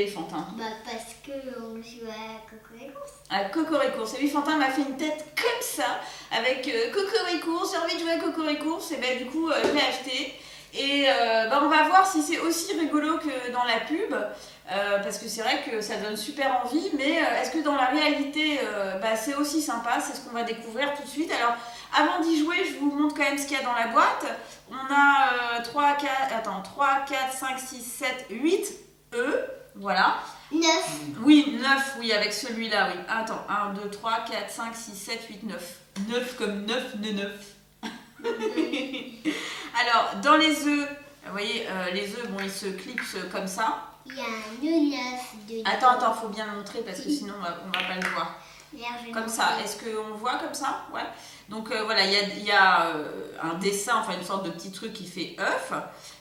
fait, Fantin? Bah parce qu'on joue à Cocoricours. À Cocoricours. Et oui, Fantin m'a fait une tête comme ça, avec Cocoricours, j'ai envie de jouer à Cocoricours, et ben du coup je l'ai acheté. Et on va voir si c'est aussi rigolo que dans la pub, parce que c'est vrai que ça donne super envie, mais est-ce que dans la réalité c'est aussi sympa? C'est ce qu'on va découvrir tout de suite. Alors avant d'y jouer, je vous montre quand même ce qu'il y a dans la boîte. On a 3, 4, 5, 6, 7, 8 œufs, voilà. 9. Oui, 9, oui, avec celui-là, oui. Attends, 1, 2, 3, 4, 5, 6, 7, 8, 9. 9 comme 9 de 9. Alors, dans les œufs, vous voyez, les œufs, bon, ils se clipsent comme ça. Il y a un œuf 9 de. Attends, faut bien le montrer parce que sinon on va pas le voir. Comme ça, montrer. est-ce qu'on voit comme ça? Ouais. Donc voilà, il y a un dessin, enfin une sorte de petit truc qui fait œuf,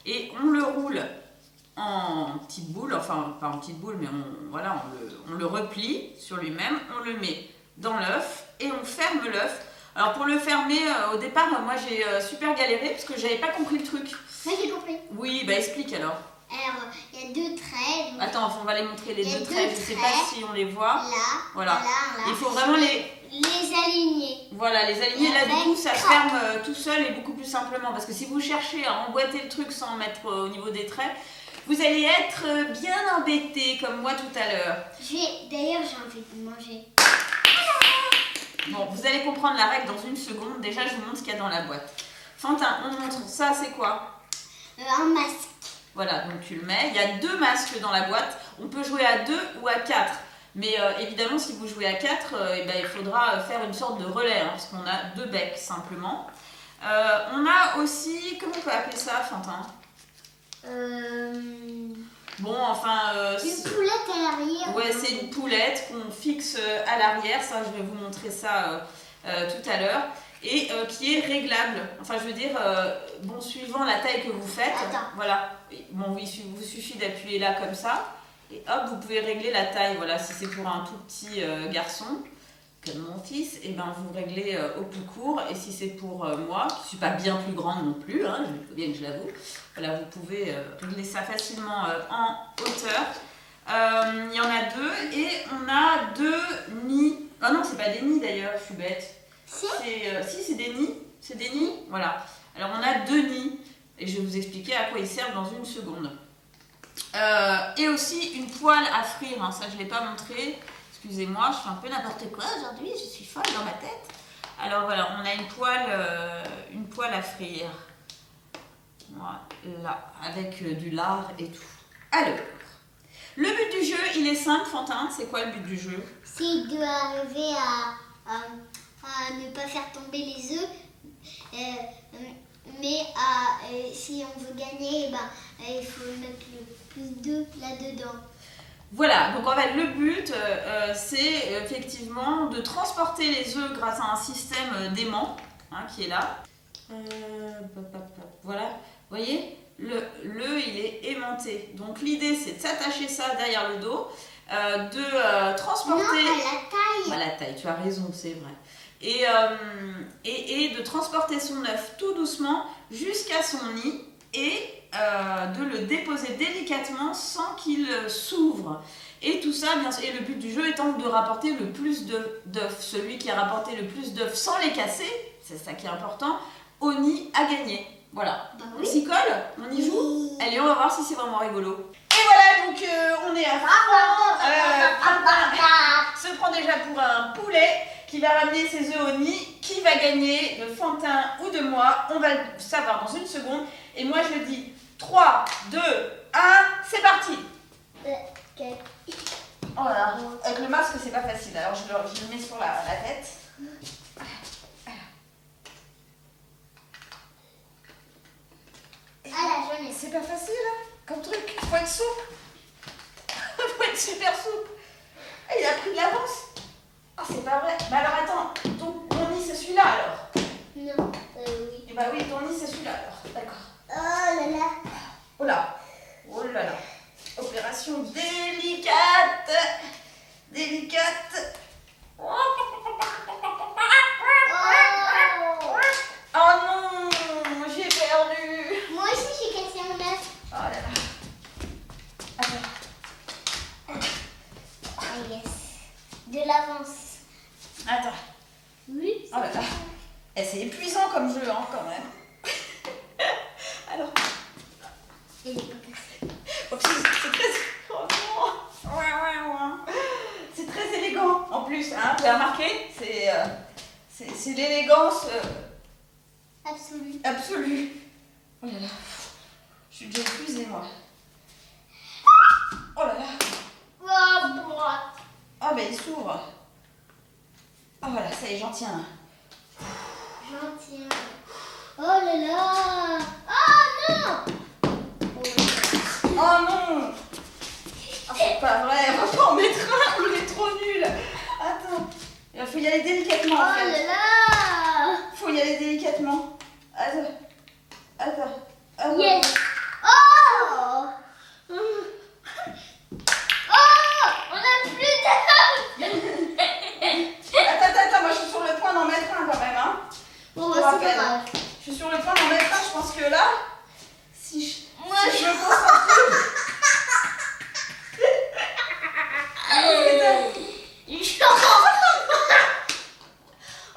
et on le roule en petites boules, enfin pas en petites boules, mais on le replie sur lui-même, on le met dans l'œuf et on ferme l'œuf. Alors pour le fermer, au départ, moi j'ai super galéré parce que j'avais pas compris le truc. Moi j'ai compris. Oui, bah explique alors. Alors, il y a 2 traits. Donc... Attends, on va les montrer les 2 traits, je sais pas si on les voit. Là, voilà. Là. Il faut vraiment les aligner. Voilà, les aligner. Là, du coup, ça se ferme tout seul et beaucoup plus simplement. Parce que si vous cherchez à emboîter le truc sans mettre au niveau des traits, vous allez être bien embêté, comme moi tout à l'heure. D'ailleurs, j'ai envie de manger. Bon, vous allez comprendre la règle dans une seconde. Déjà, je vous montre ce qu'il y a dans la boîte. Fantin, on montre. Ça, c'est quoi? Un masque. Voilà, donc tu le mets. Il y a 2 masques dans la boîte. On peut jouer à 2 ou à 4. Mais évidemment, si vous jouez à 4, il faudra faire une sorte de relais, hein, parce qu'on a 2 becs simplement. On a aussi, comment on peut appeler ça, Fantin? Bon, enfin... une poulette à l'arrière. Ouais, c'est une poulette qu'on fixe à l'arrière. Ça, je vais vous montrer ça tout à l'heure. Et qui est réglable. Enfin, je veux dire, bon, suivant la taille que vous faites. Attends. Voilà. Bon, il vous suffit d'appuyer là comme ça. Et hop, vous pouvez régler la taille. Voilà, si c'est pour un tout petit garçon, comme mon fils, et ben vous réglez au plus court. Et si c'est pour moi, qui ne suis pas bien plus grande non plus, hein, il faut bien que je l'avoue, voilà, vous pouvez régler ça facilement en hauteur. Il y en a 2 et on a 2 nids. Ah non, c'est pas des nids d'ailleurs, je suis bête. Si, c'est des nids. C'est des nids, voilà. Alors on a 2 nids et je vais vous expliquer à quoi ils servent dans une seconde. Et aussi une poêle à frire, hein, ça je ne l'ai pas montré. Excusez-moi, je fais un peu n'importe quoi aujourd'hui, je suis folle dans ma tête. Alors voilà, on a une poêle à frire. Voilà, avec du lard et tout. Alors, le but du jeu, il est simple, Fantin. C'est quoi le but du jeu? C'est d'arriver à ne pas faire tomber les œufs. Mais si on veut gagner, il faut mettre le plus 2 là-dedans. Voilà, donc en fait le but c'est effectivement de transporter les œufs grâce à un système d'aimant qui est là. Voilà, vous voyez, l'œuf il est aimanté. Donc l'idée c'est de s'attacher ça derrière le dos, de transporter... Non, à la taille. La taille, tu as raison, c'est vrai. Et de transporter son œuf tout doucement jusqu'à son nid et de le déposer délicatement sans qu'il s'ouvre. Et tout ça, bien sûr, et le but du jeu étant de rapporter le plus d'œufs. Celui qui a rapporté le plus d'œufs sans les casser, c'est ça qui est important, au nid a gagné. Voilà. Oui. On s'y colle, on y joue. Oui. Allez, on va voir si c'est vraiment rigolo. Et voilà, donc on est à fond. Se prend déjà pour un poulet qui va ramener ses œufs au nid. Qui va gagner, de Fantin ou de moi? On va le savoir dans une seconde. Et moi je dis 3, 2, 1, c'est parti. Oh là là, avec le masque c'est pas facile, alors je le mets sur la tête. C'est pas facile hein, comme truc, faut être souple. Faut être super souple. Il a pris de l'avance. Oh c'est pas vrai. Bah alors attends, ton nid c'est celui-là alors? Non, oui. Et bah oui, ton nid c'est celui-là alors, d'accord. Oh là là. Oh là, oh là là. Opération délicate. Délicate. Oh non, j'ai perdu. Moi aussi j'ai cassé mon œuf. Oh là là. Attends. Et c'est épuisant comme jeu, hein, quand même. Alors. Il est pas cassé. Oh, c'est très. Oh non. Ouais. C'est très élégant en plus, hein. Tu as remarqué? C'est l'élégance absolue. Oh là là. Je suis déjà épuisée, moi. Oh là là. Ah, ben il s'ouvre. Ah voilà, ça y est, j'en tiens un. J'en tiens. Oh là là. Oh non. Oh non. Oh, c'est pas vrai, on va pas en mettre un, il est trop nul. Attends, il faut y aller délicatement en Oh fait. là là. Faut y aller délicatement. Attends. Yes. Oh. Oh, on a plus de. Attends, moi je suis sur le point d'en mettre un quand même, hein. Bon, Je bah, vous c'est pas rappelle. grave. Je suis sur le point d'en mettre un, je pense que là, si je Moi, me concentre.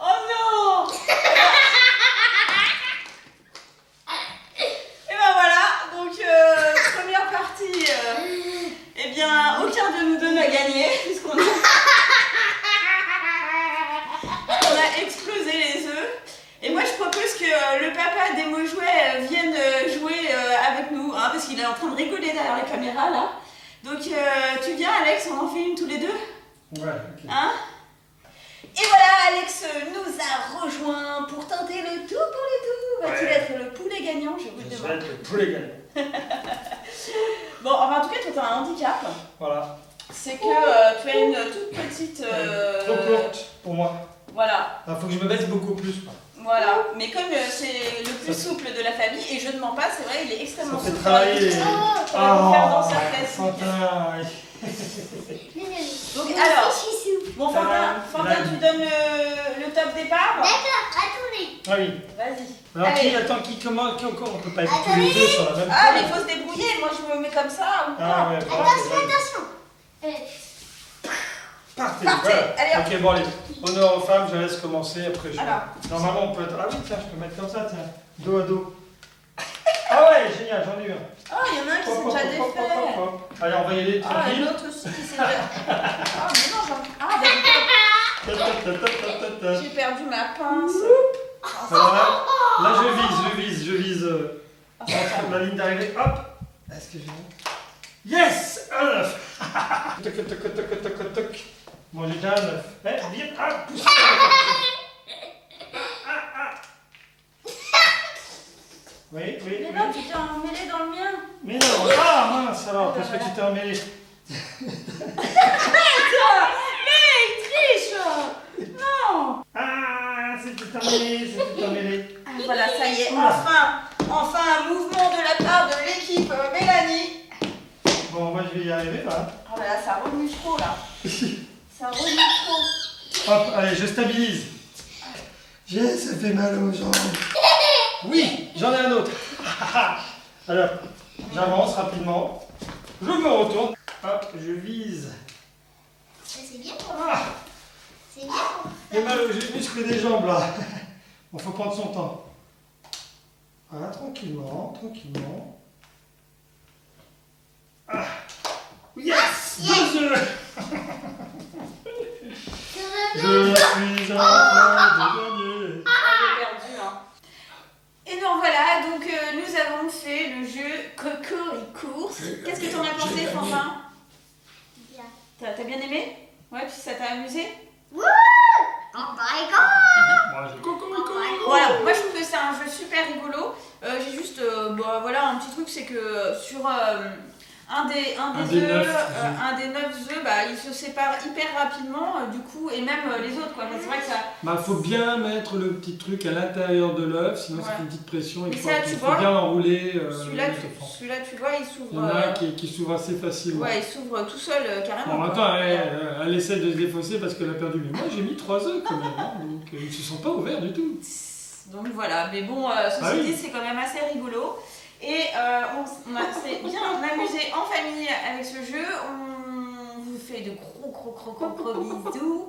Oh non. Et ben voilà, donc première partie, eh bien aucun de nous deux n'a gagné, puisqu'on a explosé les œufs. Et moi je propose que le papa des mots jouets vienne jouer avec nous, hein, parce qu'il est en train de rigoler derrière la caméra là. Donc tu viens Alex, on en fait une tous les deux? Ouais, ok. Hein? Et voilà, Alex nous a rejoint pour tenter le tout pour le tout. Va-t-il être le poulet gagnant? Je vous le Je vais demande. être le poulet gagnant. Bon, enfin, en tout cas, toi, tu as un handicap. Voilà. C'est que tu as une toute petite. Trop courte pour moi. Voilà, Il faut que je me baisse beaucoup plus. Quoi. voilà. Mais comme c'est le plus souple de la famille, et je ne mens pas, c'est vrai, il est extrêmement Ça fait souple. travailler les... On va vous faire danser un classique. Fantin. Donc, alors, Je suis souple. bon, Fantin, tu donnes le top départ? D'accord, attendez. Ah oui. Vas-y. Alors Allez. qui attend qui comment qui encore on peut pas être tous Attendez. les deux sur la même Ah, mais table. il faut se débrouiller. Moi, je me mets comme ça ou Ah pas? ouais, Attention. Partez. Partez. Voilà. Allez, hop. Ok, bon allez. Honneur aux femmes, je laisse commencer après. Alors. Normalement on peut être... Ah oui, tiens, je peux mettre comme ça, tiens. Dos à dos. Ah ouais, génial, j'en ai eu un. Oh, il y en a un qui s'est déjà défait. Allez, on va y aller Ah, tranquille. un autre aussi qui s'est déjà. Ah, mais non, ah, bah, j'ai perdu ma pince. Voilà. Là, je vise la ligne d'arrivée. Hop. Est-ce que j'ai... Yes. Un œuf. Toc, toc, toc, toc, toc, toc. Bon, j'ai déjà un œuf. Eh, viens. Ah, pousse. Oui. Mais non, tu t'es emmêlé dans le mien. Mais non. Ah, mince alors, parce que tu t'es emmêlé. Mais il triche. Non. Ah, c'est emmêlé. Ah, voilà, ça y est, enfin un mouvement de la part de l'équipe Mélanie. Bon, moi, je vais y arriver, là. Oh là là, ça remue trop, là. Ça remue trop. Hop, allez, je stabilise. Ça fait mal aux jambes. Oui, j'en ai un autre. Alors, j'avance rapidement. Je me retourne. Hop, je vise. C'est bien. Ah, C'est bien. j'ai mal aux muscles des jambes là. Bon, faut prendre son temps. Voilà, tranquillement. Ah, yes, 2 œufs. Je suis en train de gagner. J'ai perdu, hein. Et donc voilà, donc nous avons fait le jeu Cocoricourse. Qu'est-ce que t'en as pensé, Fantin? Bien. T'as bien aimé? Ouais, puis ça t'a amusé? Wouh! Oh my god! Moi, j'ai cocorico. Voilà, moi je trouve que c'est un jeu super rigolo. J'ai juste voilà, un petit truc, c'est que sur un des 9 œufs, bah, il se sépare hyper rapidement, du coup, et même les autres, quoi. C'est vrai que ça. Bah, faut bien mettre le petit truc à l'intérieur de l'œuf, sinon ça Ouais. fait une petite pression. Mais Il ça, tu faut vois, bien enrouler. Celui-là, tu vois, il s'ouvre. Il y en a un qui s'ouvre assez facilement. Ouais, il s'ouvre tout seul, carrément. Bon, quoi. attends, elle essaie de se défausser parce qu'elle a perdu. Mais moi, j'ai mis 3 œufs quand même, hein, donc ils ne se sont pas ouverts du tout. Donc voilà, mais bon, ceci dit, c'est quand même assez rigolo. Et on s'est bien amusé en famille avec ce jeu. On vous fait de gros bisous.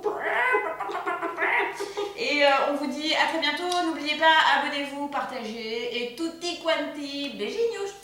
Et on vous dit à très bientôt. N'oubliez pas, abonnez-vous, partagez et tutti quanti. Beijinhos.